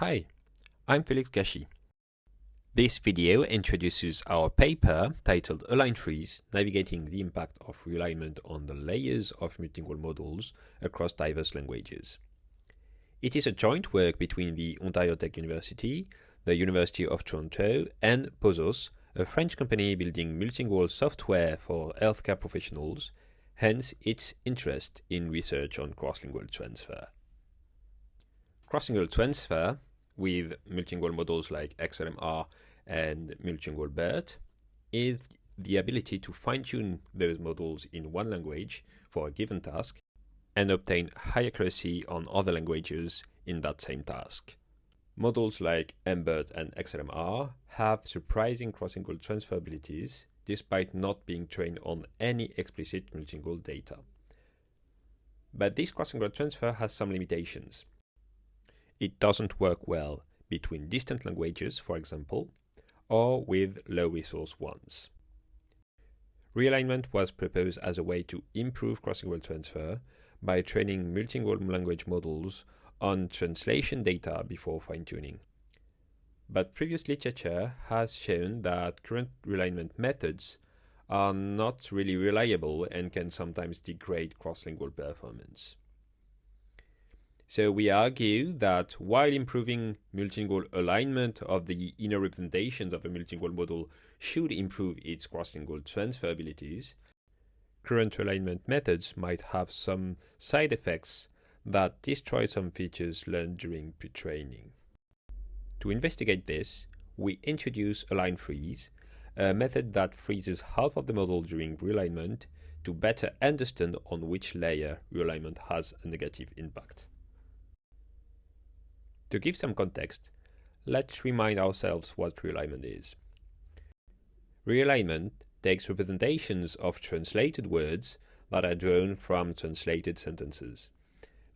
Hi, I'm Félix Gaschi. This video introduces our paper titled AlignFreeze, Navigating the Impact of Realignment on the Layers of Multilingual Models Across Diverse Languages. It is a joint work between the Ontario Tech University, the University of Toronto, and Bakos, a French company building multilingual software for healthcare professionals, hence its interest in research on cross-lingual transfer. Cross-lingual transfer with multilingual models like XLM-R and Multilingual BERT is the ability to fine-tune those models in one language for a given task and obtain high accuracy on other languages in that same task. Models like MBERT and XLM-R have surprising cross-lingual transfer abilities despite not being trained on any explicit multilingual data. But this cross-lingual transfer has some limitations. It doesn't work well between distant languages, for example, or with low-resource ones. Realignment was proposed as a way to improve cross-lingual transfer by training multilingual language models on translation data before fine-tuning. But previous literature has shown that current realignment methods are not really reliable and can sometimes degrade cross-lingual performance. So we argue that while improving multilingual alignment of the inner representations of a multilingual model should improve its cross-lingual transfer abilities, current alignment methods might have some side effects that destroy some features learned during pre-training. To investigate this, we introduce AlignFreeze, a method that freezes half of the model during realignment to better understand on which layer realignment has a negative impact. To give some context, let's remind ourselves what realignment is. Realignment takes representations of translated words that are drawn from translated sentences.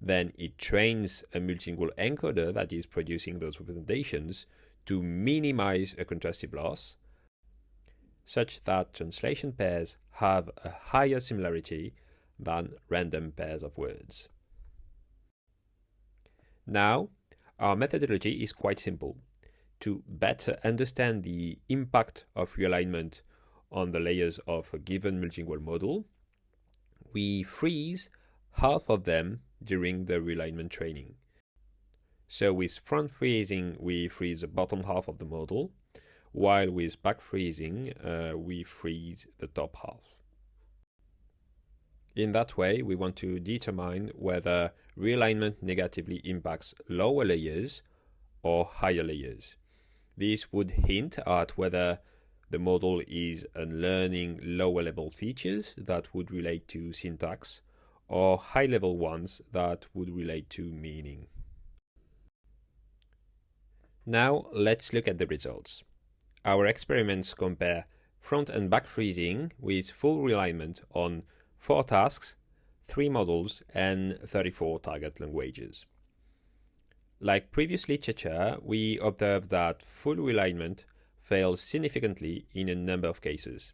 Then it trains a multilingual encoder that is producing those representations to minimize a contrastive loss, such that translation pairs have a higher similarity than random pairs of words. Now, our methodology is quite simple. To better understand the impact of realignment on the layers of a given multilingual model, we freeze half of them during the realignment training. So with front freezing, we freeze the bottom half of the model, while with back freezing, we freeze the top half. In that way, we want to determine whether realignment negatively impacts lower layers or higher layers. This would hint at whether the model is unlearning lower level features that would relate to syntax or high level ones that would relate to meaning. Now let's look at the results. Our experiments compare front and back freezing with full realignment on 4 tasks, 3 models, and 34 target languages. Like previous literature, we observed that full realignment fails significantly in a number of cases,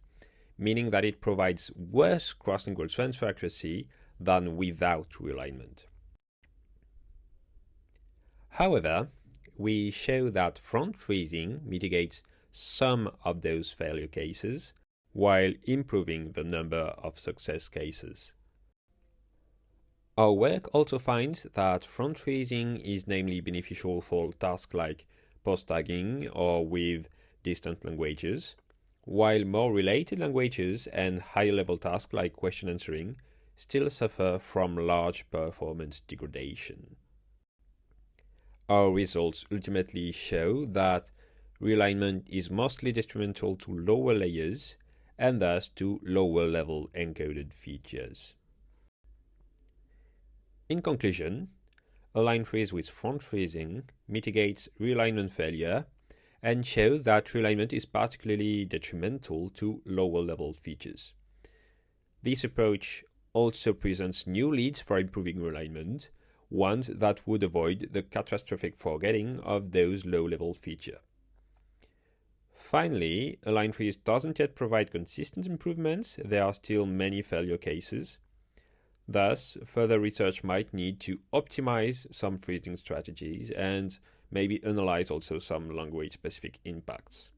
meaning that it provides worse cross-lingual transfer accuracy than without realignment. However, we show that front freezing mitigates some of those failure cases, while improving the number of success cases. Our work also finds that front freezing is namely beneficial for tasks like post-tagging or with distant languages, while more related languages and higher-level tasks like question answering still suffer from large performance degradation. Our results ultimately show that realignment is mostly detrimental to lower layers and thus to lower-level encoded features. In conclusion, AlignFreeze with front freezing mitigates realignment failure and shows that realignment is particularly detrimental to lower-level features. This approach also presents new leads for improving realignment, ones that would avoid the catastrophic forgetting of those low-level features. Finally, AlignFreeze doesn't yet provide consistent improvements. There are still many failure cases. Thus, further research might need to optimize some freezing strategies and maybe analyze also some language-specific impacts.